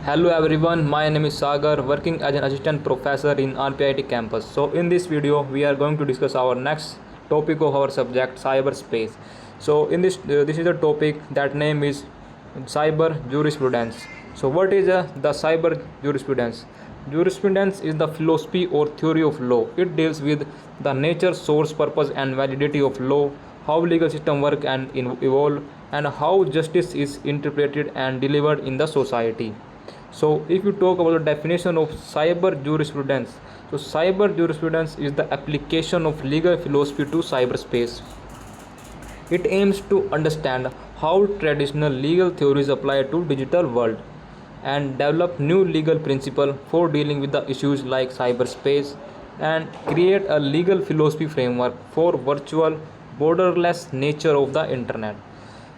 Hello everyone, my name is Sagar, working as an assistant professor in RPIT campus. So in this video, we are going to discuss our next topic of our subject, cyberspace. So in this is the topic that name is cyber jurisprudence. So what is the cyber jurisprudence? Jurisprudence is the philosophy or theory of law. It deals with the nature, source, purpose, and validity of law, how legal system work and evolve, and how justice is interpreted and delivered in the society. So, if you talk about the definition of cyber jurisprudence, so cyber jurisprudence is the application of legal philosophy to cyberspace. It aims to understand how traditional legal theories apply to digital world and develop new legal principle for dealing with the issues like cyberspace and create a legal philosophy framework for virtual borderless nature of the internet.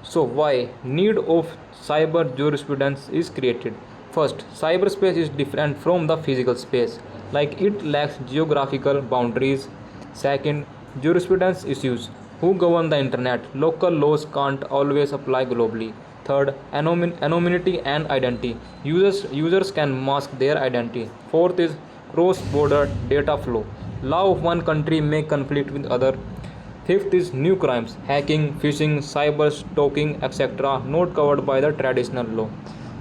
So why need of cyber jurisprudence is created? First, cyberspace is different from the physical space, like it lacks geographical boundaries. Second, jurisprudence issues. Who govern the internet? Local laws can't always apply globally. Third, anonymity and identity. Users can mask their identity. Fourth is cross-border data flow. Law of one country may conflict with other. Fifth is new crimes, hacking, phishing, cyber stalking, etc., not covered by the traditional law.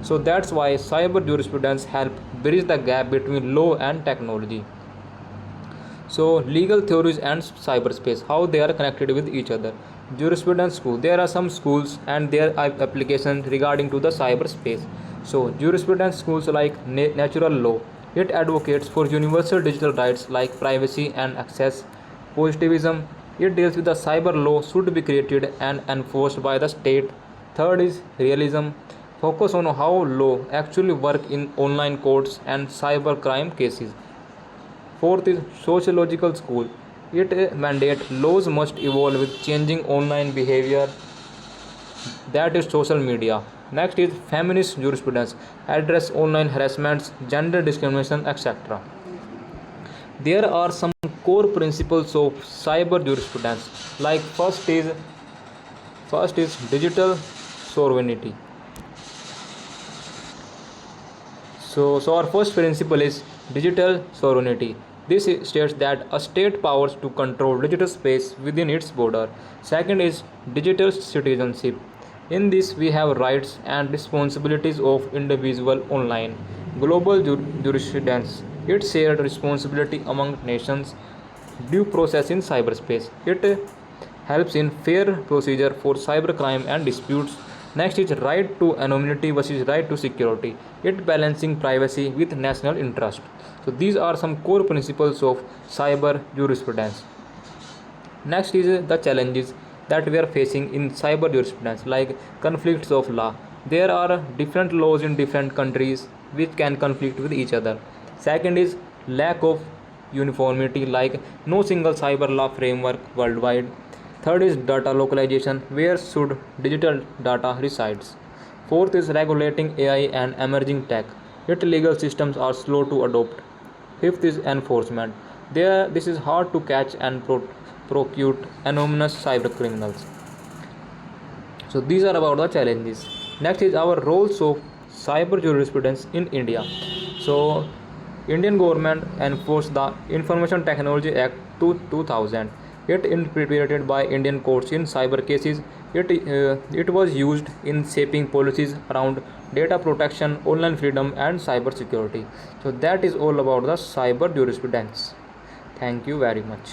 So that's why cyber jurisprudence help bridge the gap between law and technology. So legal theories and cyberspace, how they are connected with each other. Jurisprudence school, there are some schools and their applications regarding to the cyberspace. So jurisprudence schools like natural law, it advocates for universal digital rights like privacy and access. Positivism, it deals with the cyber law should be created and enforced by the state. Third is realism, focus on how law actually work in online courts and cyber crime cases. Fourth is sociological school. It mandate laws must evolve with changing online behavior, that is social media. Next is feminist jurisprudence, address online harassments, gender discrimination, etc. There are some core principles of cyber jurisprudence. Like first is digital sovereignty. So our first principle is digital sovereignty. This states that a state powers to control digital space within its border. Second is digital citizenship. In this we have rights and responsibilities of individual online. Global jurisprudence. It shared responsibility among nations. Due process in cyberspace. It helps in fair procedure for cybercrime and disputes. Next is right to anonymity versus right to security. It balancing privacy with national interest. So these are some core principles of cyber jurisprudence. Next is the challenges that we are facing in cyber jurisprudence, like conflicts of law. There are different laws in different countries which can conflict with each other. Second is lack of uniformity, like no single cyber law framework worldwide. Third is data localization, where should digital data resides. Fourth is regulating AI and emerging tech. Its legal systems are slow to adopt. Fifth is enforcement. This is hard to catch and prosecute anonymous cyber criminals. So these are about the challenges. Next is our roles of cyber jurisprudence in India. So Indian government enforced the Information Technology Act 2000. It interpreted by Indian courts in cyber cases. It was used in shaping policies around data protection, online freedom, and cyber security. So that is all about the cyber jurisprudence. Thank you very much.